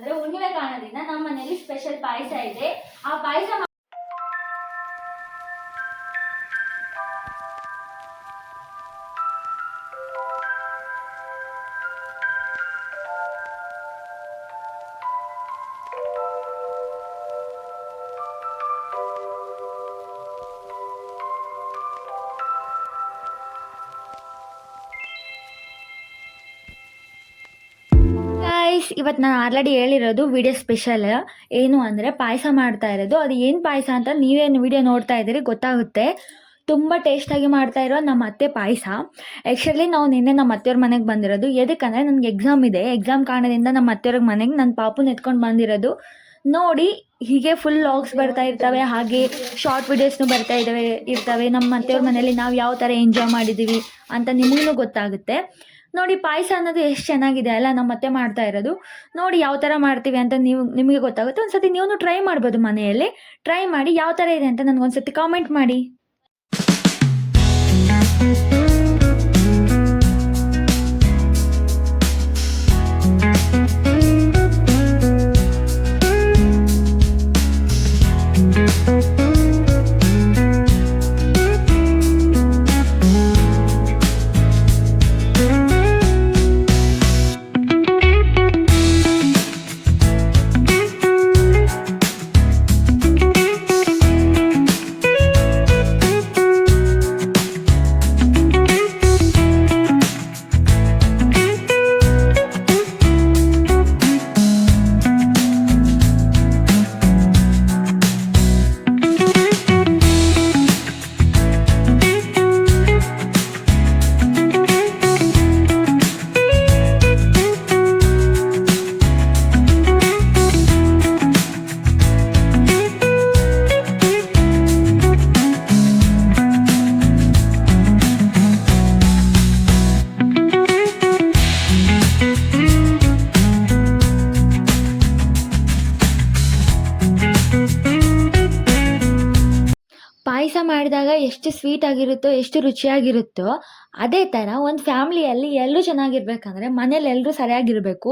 ಅಂತಂದ್ರೆ ಹುಣ್ಣಿಮೆ ಕಾರಣದಿಂದ ನಮ್ಮ ಮನೆಯಲ್ಲಿ ಸ್ಪೆಷಲ್ ಪಾಯಸ ಇದೆ. ಆ ಪಾಯಸ ಇವತ್ತು ನಾನು ಆಲ್ರೆಡಿ ಹೇಳಿರೋದು ವಿಡಿಯೋ ಸ್ಪೆಷಲ್ ಏನು ಅಂದರೆ ಪಾಯಸ ಮಾಡ್ತಾ ಇರೋದು. ಅದು ಏನು ಪಾಯಸ ಅಂತ ನೀವೇನು ವಿಡಿಯೋ ನೋಡ್ತಾ ಇದ್ದೀರಿ ಗೊತ್ತಾಗುತ್ತೆ. ತುಂಬ ಟೇಸ್ಟಾಗಿ ಮಾಡ್ತಾ ಇರೋ ನಮ್ಮ ಅತ್ತೆ ಪಾಯಸ. ಆ್ಯಕ್ಚುಲಿ ನಾವು ನಿನ್ನೆ ನಮ್ಮ ಅತ್ತೆಯವ್ರ ಮನೆಗೆ ಬಂದಿರೋದು. ಎದಕ್ಕಂದರೆ ನನಗೆ ಎಕ್ಸಾಮ್ ಇದೆ. ಎಕ್ಸಾಮ್ ಕಾರಣದಿಂದ ನಮ್ಮ ಅತ್ತೆಯವ್ರ ಮನೆಗೆ ನನ್ನ ಪಾಪುನ ಎತ್ಕೊಂಡು ಬಂದಿರೋದು. ನೋಡಿ ಹೀಗೆ ಫುಲ್ ವ್ಲಾಗ್ಸ್ ಬರ್ತಾ ಇರ್ತವೆ, ಹಾಗೆ ಶಾರ್ಟ್ ವಿಡಿಯೋಸ್ನು ಬರ್ತಾ ಇರ್ತವೆ. ನಮ್ಮ ಅತ್ತೆಯವ್ರ ಮನೇಲಿ ನಾವು ಯಾವ ಥರ ಎಂಜಾಯ್ ಮಾಡಿದ್ದೀವಿ ಅಂತ ನಿಮಗೂ ಗೊತ್ತಾಗುತ್ತೆ. ನೋಡಿ ಪಾಯಸ ಅನ್ನೋದು ಎಷ್ಟು ಚೆನ್ನಾಗಿದೆ ಅಲ್ಲ, ನಮ್ಮ ಅತ್ತೆ ಮಾಡ್ತಾ ಇರೋದು. ನೋಡಿ ಯಾವ ಥರ ಮಾಡ್ತೀವಿ ಅಂತ ನಿಮಗೆ ಗೊತ್ತಾಗುತ್ತೆ. ಒಂದು ಸತಿ ನೀವು ಟ್ರೈ ಮಾಡ್ಬೋದು ಮನೆಯಲ್ಲಿ. ಟ್ರೈ ಮಾಡಿ ಯಾವ ಥರ ಇದೆ ಅಂತ ನನಗೊಂದು ಸತಿ ಕಾಮೆಂಟ್ ಮಾಡಿ. ಪಾಯಸ ಮಾಡಿದಾಗ ಎಷ್ಟು ಸ್ವೀಟ್ ಆಗಿರುತ್ತೋ, ಎಷ್ಟು ರುಚಿಯಾಗಿರುತ್ತೋ, ಅದೇ ಥರ ಒಂದು ಫ್ಯಾಮ್ಲಿಯಲ್ಲಿ ಎಲ್ಲರೂ ಚೆನ್ನಾಗಿರ್ಬೇಕಂದ್ರೆ ಮನೇಲಿ ಎಲ್ಲರೂ ಸರಿಯಾಗಿರಬೇಕು.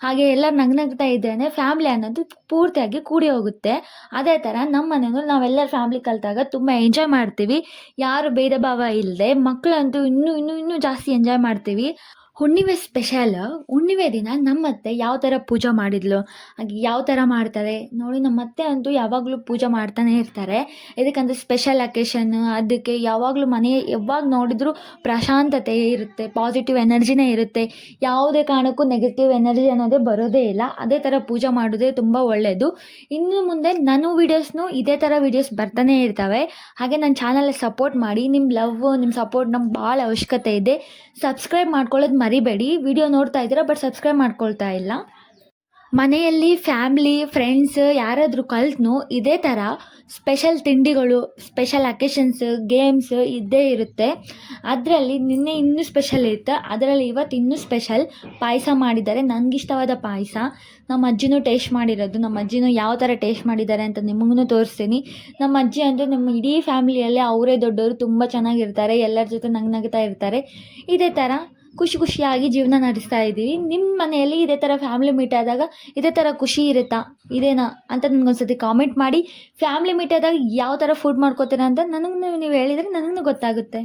ಹಾಗೆ ಎಲ್ಲರೂ ನಗ್ನಗ್ತಾ ಇದ್ರೇ ಫ್ಯಾಮ್ಲಿ ಅನ್ನೋದು ಪೂರ್ತಿಯಾಗಿ ಕೂಡಿ ಹೋಗುತ್ತೆ. ಅದೇ ಥರ ನಮ್ಮ ಮನೆಯಲ್ಲೂ ನಾವೆಲ್ಲರ ಫ್ಯಾಮ್ಲಿ ಕಲಿತಾಗ ತುಂಬ ಎಂಜಾಯ್ ಮಾಡ್ತೀವಿ. ಯಾರು ಭೇದ ಭಾವ ಇಲ್ಲದೆ. ಮಕ್ಕಳಂತೂ ಇನ್ನೂ ಜಾಸ್ತಿ ಎಂಜಾಯ್ ಮಾಡ್ತೀವಿ. ಹುಣ್ಣಿಮೆ ಸ್ಪೆಷಲ್. ಹುಣ್ಣಿಮೆ ದಿನ ನಮ್ಮತ್ತೆ ಯಾವ ಥರ ಪೂಜೆ ಮಾಡಿದ್ಲು, ಹಾಗೆ ಯಾವ ಥರ ಮಾಡ್ತಾರೆ ನೋಡಿ. ನಮ್ಮತ್ತೆ ಅಂತೂ ಯಾವಾಗಲೂ ಪೂಜೆ ಮಾಡ್ತಾನೆ ಇರ್ತಾರೆ. ಇದಕ್ಕಂದ್ರೆ ಸ್ಪೆಷಲ್ ಅಕೇಶನ್. ಅದಕ್ಕೆ ಯಾವಾಗಲೂ ಮನೆ ಯಾವಾಗ ನೋಡಿದರೂ ಪ್ರಶಾಂತತೆ ಇರುತ್ತೆ, ಪಾಸಿಟಿವ್ ಎನರ್ಜಿನೇ ಇರುತ್ತೆ. ಯಾವುದೇ ಕಾರಣಕ್ಕೂ ನೆಗೆಟಿವ್ ಎನರ್ಜಿ ಅನ್ನೋದೇ ಬರೋದೇ ಇಲ್ಲ. ಅದೇ ಥರ ಪೂಜೆ ಮಾಡೋದೇ ತುಂಬ ಒಳ್ಳೆಯದು. ಇನ್ನು ಮುಂದೆ ನನ್ನ ವೀಡಿಯೋಸ್ನು ಇದೇ ಥರ ವೀಡಿಯೋಸ್ ಬರ್ತಾನೆ ಇರ್ತವೆ. ಹಾಗೆ ನನ್ನ ಚಾನಲ್ಗೆ ಸಪೋರ್ಟ್ ಮಾಡಿ. ನಿಮ್ಮ ಲವ್, ನಿಮ್ಮ ಸಪೋರ್ಟ್ ನಮ್ಗೆ ಭಾಳ ಅವಶ್ಯಕತೆ ಇದೆ. ಸಬ್ಸ್ಕ್ರೈಬ್ ಮಾಡ್ಕೊಳ್ಳೋದು ಮರಿಬೇಡಿ. ವಿಡಿಯೋ ನೋಡ್ತಾ ಇದ್ದೀರಾ ಬಟ್ ಸಬ್ಸ್ಕ್ರೈಬ್ ಮಾಡ್ಕೊಳ್ತಾ ಇಲ್ಲ. ಮನೆಯಲ್ಲಿ ಫ್ಯಾಮ್ಲಿ, ಫ್ರೆಂಡ್ಸ್ ಯಾರಾದರೂ ಕಲ್ತ್ನು ಇದೇ ಥರ ಸ್ಪೆಷಲ್ ತಿಂಡಿಗಳು, ಸ್ಪೆಷಲ್ ಅಕೇಶನ್ಸ್, ಗೇಮ್ಸ್ ಇದ್ದೇ ಇರುತ್ತೆ. ಅದರಲ್ಲಿ ನಿನ್ನೆ ಇನ್ನೂ ಸ್ಪೆಷಲ್ ಇರುತ್ತೆ. ಅದರಲ್ಲಿ ಇವತ್ತು ಇನ್ನೂ ಸ್ಪೆಷಲ್ ಪಾಯಸ ಮಾಡಿದ್ದಾರೆ. ನನಗಿಷ್ಟವಾದ ಪಾಯಸ. ನಮ್ಮ ಅಜ್ಜಿನೂ ಟೇಸ್ಟ್ ಮಾಡಿರೋದು. ನಮ್ಮ ಅಜ್ಜಿನೂ ಯಾವ ಥರ ಟೇಸ್ಟ್ ಮಾಡಿದ್ದಾರೆ ಅಂತ ನಿಮಗೂ ತೋರಿಸ್ತೀನಿ. ನಮ್ಮ ಅಜ್ಜಿ ಅಂದರೆ ನಮ್ಮ ಇಡೀ ಫ್ಯಾಮಿಲಿಯಲ್ಲೇ ಅವರೇ ದೊಡ್ಡವರು. ತುಂಬ ಚೆನ್ನಾಗಿರ್ತಾರೆ, ಎಲ್ಲರ ಜೊತೆ ನಗ್ನಗ್ತಾ ಇರ್ತಾರೆ. ಇದೇ ಥರ ಖುಷಿಯಾಗಿ ಜೀವನ ನಡೆಸ್ತಾ ಇದ್ದೀವಿ. ನಿಮ್ಮ ಮನೆಯಲ್ಲಿ ಇದೇ ಥರ ಫ್ಯಾಮಿಲಿ ಮೀಟ್ ಆದಾಗ ಇದೇ ಥರ ಖುಷಿ ಇರುತ್ತಾ, ಇದೇನಾ ಅಂತ ನನಗೊಂದ್ಸತಿ ಕಾಮೆಂಟ್ ಮಾಡಿ. ಫ್ಯಾಮಿಲಿ ಮೀಟ್ ಆದಾಗ ಯಾವ ಥರ ಫುಡ್ ಮಾಡ್ಕೋತೀರಾ ಅಂತ ನನಗೆ ನೀವು ಹೇಳಿದರೆ ನನಗೂ ಗೊತ್ತಾಗುತ್ತೆ.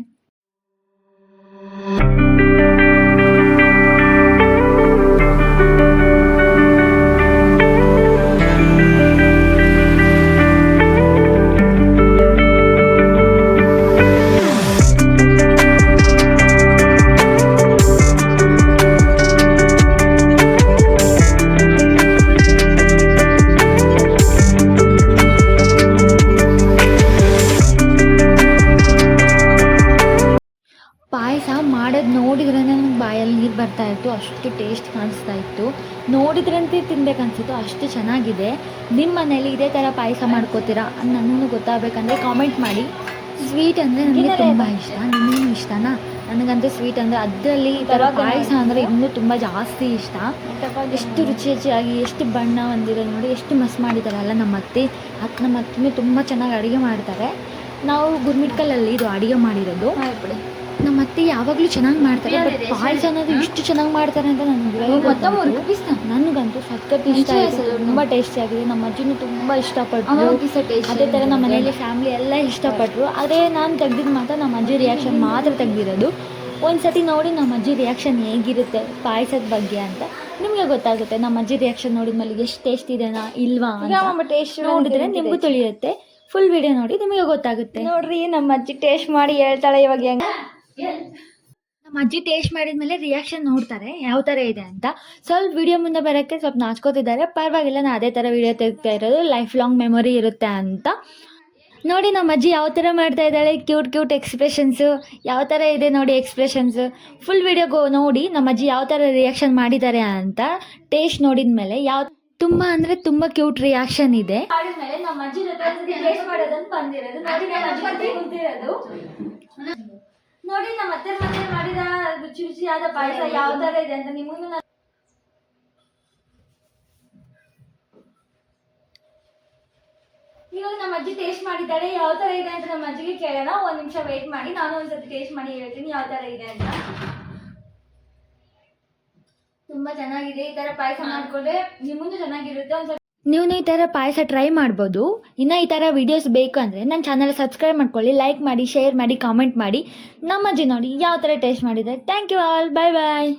ಪಾಯಸ ಮಾಡೋದು ನೋಡಿದ್ರೇ ನನಗೆ ಬಾಯಲ್ಲಿ ನೀರು ಬರ್ತಾಯಿತ್ತು. ಅಷ್ಟು ಟೇಸ್ಟ್ ಕಾಣಿಸ್ತಾ ಇತ್ತು. ನೋಡಿದ್ರಂತೆ ತಿನ್ಬೇಕನ್ಸಿತ್ತು, ಅಷ್ಟು ಚೆನ್ನಾಗಿದೆ. ನಿಮ್ಮ ಮನೇಲಿ ಇದೇ ಥರ ಪಾಯಸ ಮಾಡ್ಕೋತೀರಾ ಅಂತ ನನಗೂ ಗೊತ್ತಾಗಬೇಕಂದ್ರೆ ಕಾಮೆಂಟ್ ಮಾಡಿ. ಸ್ವೀಟ್ ಅಂದರೆ ನನಗೆ ತುಂಬ ಇಷ್ಟ. ನಿಮಗೂ ಇಷ್ಟನಾ? ನನಗಂತೂ ಸ್ವೀಟ್ ಅಂದರೆ ಅದರಲ್ಲಿ ಈ ಥರ ಪಾಯಸ ಅಂದರೆ ಇನ್ನೂ ತುಂಬ ಜಾಸ್ತಿ ಇಷ್ಟ. ಎಷ್ಟು ರುಚಿಯಾಗಿ, ಎಷ್ಟು ಬಣ್ಣ ಹೊಂದಿರೋ ನೋಡಿ, ಎಷ್ಟು ಮಸ್ತ್ ಮಾಡಿದ್ದಾರಲ್ಲ ನಮ್ಮ ಅತ್ತೆನೂ ತುಂಬ ಚೆನ್ನಾಗಿ ಅಡುಗೆ ಮಾಡ್ತಾರೆ. ನಾವು ಗುರ್ಮಿಟ್ಕಲಲ್ಲಿ ಇದು ಅಡುಗೆ ಮಾಡಿರೋದು. ನಮ್ಮ ಅತ್ತೆ ಯಾವಾಗಲೂ ಚೆನ್ನಾಗಿ ಮಾಡ್ತಾರೆ, ಬಟ್ ಪಾಯಸ ಅನ್ನೋದು ಇಷ್ಟು ಚೆನ್ನಾಗಿ ಮಾಡ್ತಾರೆ ಅಂತ ನನಗಂತೂ ಸಖತ್ ಇಷ್ಟ ಆಯಿತು. ತುಂಬ ಟೇಸ್ಟಿ ಆಗಿದೆ. ನಮ್ಮ ಅಜ್ಜಿನೂ ತುಂಬ ಇಷ್ಟಪಟ್ಟರು. ಅದೇ ಥರ ನಮ್ಮ ಮನೆಯಲ್ಲಿ ಫ್ಯಾಮಿಲಿ ಎಲ್ಲ ಇಷ್ಟಪಟ್ಟರು. ಆದರೆ ನಾನು ತೆಗ್ದಿದ್ದು ಮಾತ್ರ ನಮ್ಮ ಅಜ್ಜಿ ರಿಯಾಕ್ಷನ್ ಮಾತ್ರ ತೆಗ್ದಿರೋದು. ಒಂದು ಸತಿ ನೋಡಿ ನಮ್ಮ ಅಜ್ಜಿ ರಿಯಾಕ್ಷನ್ ಹೇಗಿರುತ್ತೆ ಪಾಯಸದ ಬಗ್ಗೆ ಅಂತ ನಿಮಗೆ ಗೊತ್ತಾಗುತ್ತೆ. ನಮ್ಮ ಅಜ್ಜಿ ರಿಯಾಕ್ಷನ್ ನೋಡಿದ್ಮೇಲೆ ಎಷ್ಟು ಟೇಸ್ಟ್ ಇದೆನಾ ಇಲ್ವಾ ಅಂತ ಟೇಸ್ಟ್ ನೋಡಿದ್ರೆ ನಿಮಗೂ ತಿಳಿಯುತ್ತೆ. ಫುಲ್ ವಿಡಿಯೋ ನೋಡಿ ನಿಮಗೆ ಗೊತ್ತಾಗುತ್ತೆ. ನೋಡ್ರಿ ನಮ್ಮ ಅಜ್ಜಿ ಟೇಸ್ಟ್ ಮಾಡಿ ಹೇಳ್ತಾಳೆ ಇವಾಗ ಹೆಂಗ. ನಮ್ಮ ಅಜ್ಜಿ ಟೇಸ್ಟ್ ಮಾಡಿದ್ಮೇಲೆ ರಿಯಾಕ್ಷನ್ ನೋಡ್ತಾರೆ ಯಾವ ಥರ ಇದೆ ಅಂತ. ಸ್ವಲ್ಪ ವಿಡಿಯೋ ಮುಂದೆ ಬರೋಕ್ಕೆ ಸ್ವಲ್ಪ ನಾಚ್ಕೋತಿದ್ದಾರೆ. ಪರವಾಗಿಲ್ಲ, ನಾನು ಅದೇ ಥರ ವಿಡಿಯೋ ತೆಗ್ತಾ ಇರೋದು, ಲೈಫ್ ಲಾಂಗ್ ಮೆಮೊರಿ ಇರುತ್ತೆ ಅಂತ. ನೋಡಿ ನಮ್ಮ ಅಜ್ಜಿ ಯಾವ ಥರ ಮಾಡ್ತಾ ಇದ್ದಾಳೆ, ಕ್ಯೂಟ್ ಎಕ್ಸ್ಪ್ರೆಷನ್ಸು ಯಾವ ಥರ ಇದೆ ನೋಡಿ ಎಕ್ಸ್ಪ್ರೆಷನ್ಸು. ಫುಲ್ ವಿಡಿಯೋಗೆ ನೋಡಿ ನಮ್ಮ ಅಜ್ಜಿ ಯಾವ ಥರ ರಿಯಾಕ್ಷನ್ ಮಾಡಿದ್ದಾರೆ ಅಂತ ಟೇಸ್ಟ್ ನೋಡಿದ ಮೇಲೆ ತುಂಬ ಅಂದರೆ ತುಂಬ ಕ್ಯೂಟ್ ರಿಯಾಕ್ಷನ್ ಇದೆ. ಮಾಡಿದ್ಮೇಲೆ ನಮ್ಮ ಅಜ್ಜಿ ಜೊತೆ ಟೇಸ್ಟ್ ಮಾಡೋದಂತ ಬಂದಿರೋದು. ನೋಡಿ ನಮ್ಮ ಅಜ್ಜಿ ಕುಂತಿರೋದು. ನೋಡಿ ನಮ್ಮ ಅತ್ತೆ ಮನೆ ಮಾಡಿದ ರುಚಿಯಾದ ಪಾಯಸ ಯಾವ ಥರ ಇದೆ ಅಂತ ನಿಮಗೂ ಇವಾಗ ನಮ್ಮ ಅಜ್ಜಿ ಟೇಸ್ಟ್ ಮಾಡಿದ್ದಾಳೆ. ಯಾವ ಥರ ಇದೆ ಅಂತ ನಮ್ಮ ಅಜ್ಜಿಗೆ ಕೇಳೋಣ. ಒಂದು ನಿಮಿಷ ವೆಯ್ಟ್ ಮಾಡಿ, ನಾನು ಒಂದ್ಸತಿ ಟೇಸ್ಟ್ ಮಾಡಿ ಹೇಳ್ತೀನಿ ಯಾವ ಥರ ಇದೆ ಅಂತ. ತುಂಬ ಚೆನ್ನಾಗಿದೆ. ಈ ಥರ ಪಾಯಸ ಮಾಡಿಕೊಂಡ್ರೆ ನಿಮ್ಮನ್ನು ಚೆನ್ನಾಗಿರುತ್ತೆ. ಒಂದ್ಸಲ ನೀವು ಈ ಥರ ಪಾಯಸ ಟ್ರೈ ಮಾಡ್ಬೋದು. ಇನ್ನು ಈ ಥರ ವೀಡಿಯೋಸ್ ಬೇಕು ಅಂದರೆ ನನ್ನ ಚಾನಲ್ ಸಬ್ಸ್ಕ್ರೈಬ್ ಮಾಡ್ಕೊಳ್ಳಿ, ಲೈಕ್ ಮಾಡಿ, ಶೇರ್ ಮಾಡಿ, ಕಾಮೆಂಟ್ ಮಾಡಿ. ನಮ್ಮ ಅಜ್ಜಿ ನೋಡಿ ಯಾವ ಥರ ಟೇಸ್ಟ್ ಮಾಡಿದ್ದಾರೆ. Thank you all, bye bye.